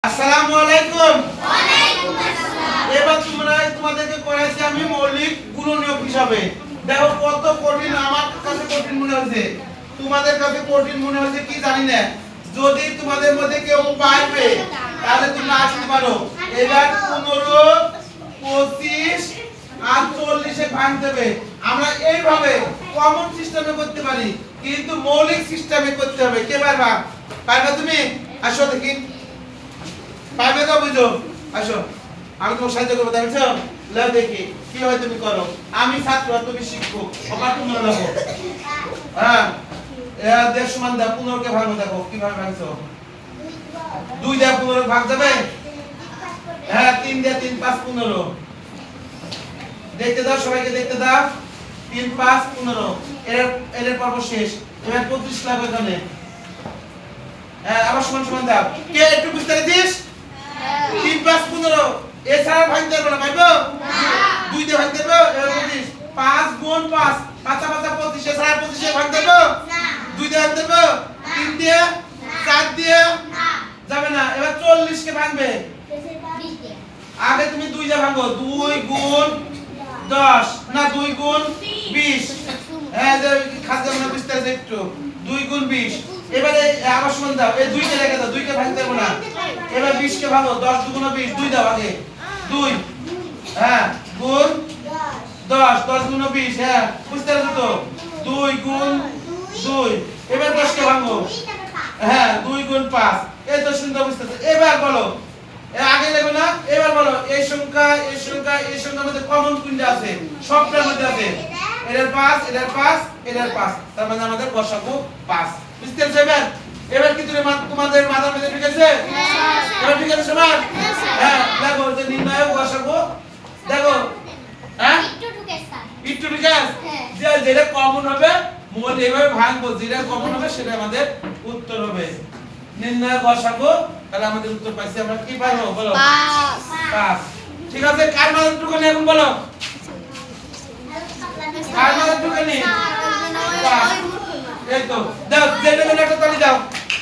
আসসালামু আলাইকুম। ওয়ালাইকুম আসসালাম। এবার তোমাদেরকে পড়াইছি আমি মৌলিক গুণনীয়ক হিসাবে। দেখো কত কঠিন, আমার কাছে কঠিন মনে হচ্ছে, তোমাদের কাছে কঠিন মনে হচ্ছে কি জানি না। যদি তোমাদের মধ্যে কেউ পারবে তাহলে তোমরা আসতে পারো। এবার 15, 25 আর 40 এ ভাগ দেবে। আমরা এইভাবে কমন সিস্টেমে করতে পারি, কিন্তু মৌলিক সিস্টেমে করতে হবে। কে পারবা? পারবা তুমি? আসো দেখি। পারবে তো? বুঝো, আসো, আমি তোমার সাহায্য করবো। দেখছো, লাও দেখি কিভাবে তুমি করো। আমি ছাত্র, তুমি শিক্ষক, সবার তুমি লাগো। হ্যাঁ, দেড় সমান দাও, 15 কে ভাগো। দেখো কিভাবে ভাগছো। 2 দিয়ে 15 ভাগ যাবে। হ্যাঁ, 3 দিয়ে 3, 5, 15। দেখতে দাও, সবাইকে দেখতে দাও। 3, 5, 15। এর পর্ব শেষ। এবার 25 লাগবে এখানে। হ্যাঁ, আবার সমান সমান দাও। কে একটু বুঝতে পেরেছিস? 3, 5, 15 এছাড়া ভাঙতে পারবো না, পারবো? 2 দিয়ে ভাঙতে পারবো। এবার 25, 5 গুণ 5, 5 5 25, এছাড়া 25 এ ভাঙতে পারবো? 2 দিয়ে ভাঙতে পারবো? 3 দিয়ে, 4 দিয়ে যাবে না। এবার 40 কে ভাঙবে। আগে তুমি 2 দিয়ে ভাঙো। 2 গুণ 10, না 2 গুণ 20। হ্যাঁ, যে খাদ্য মনে বুঝতে আছে একটু। 2 গুণ 20। এবারে আবার সমান দাও। এই 2 কে রেখে দাও, 2 কে ভাঙতে পারবো না। এবার 20 কে ভাঙো। 10 দুগুণ 20, 2 দাও আগে। 2, হ্যাঁ, গুণ 10, 10 গুণ 20। হ্যাঁ, বুঝতে পারছো তো? 2 গুণ 2। এবার 10 কে ভাঙো। হ্যাঁ, 2 গুণ 5। এই তো সুন্দর বুঝতেছো। এবার বলো, এর আগে লাগবে না। এবার বলো, এই সংখ্যা, এই সংখ্যা, এই সংখ্যার মধ্যে কমন কোনটা আছে? সবটার মধ্যে আছে। এর 5, এর 5, এর 5। তার মানে আমাদের গসাগু 5। বুঝতে পারছো? এবার কি তোমাদের মাথার মধ্যে ঠিক আছে? এবার ঠিক আছে সবার? হ্যাঁ, দেখো যে নির্ণয় গসাগু। দেখো, হ্যাঁ, একটু ঠিক আছে। যে যেটা কমন হবে মোট এইভাবে ভাঙবো, যেটা কমন হবে সেটা আমাদের উত্তর হবে। নির্ণয় গসাগু, তাহলে আমাদের উত্তর পাইছি আমরা কি পাবো? বলো 5। ঠিক আছে, কার মাথার টুকানি এখন বলো? কার মাথার টুকানি? 5। এই তো দাও, যেটা একটা তালি দাও।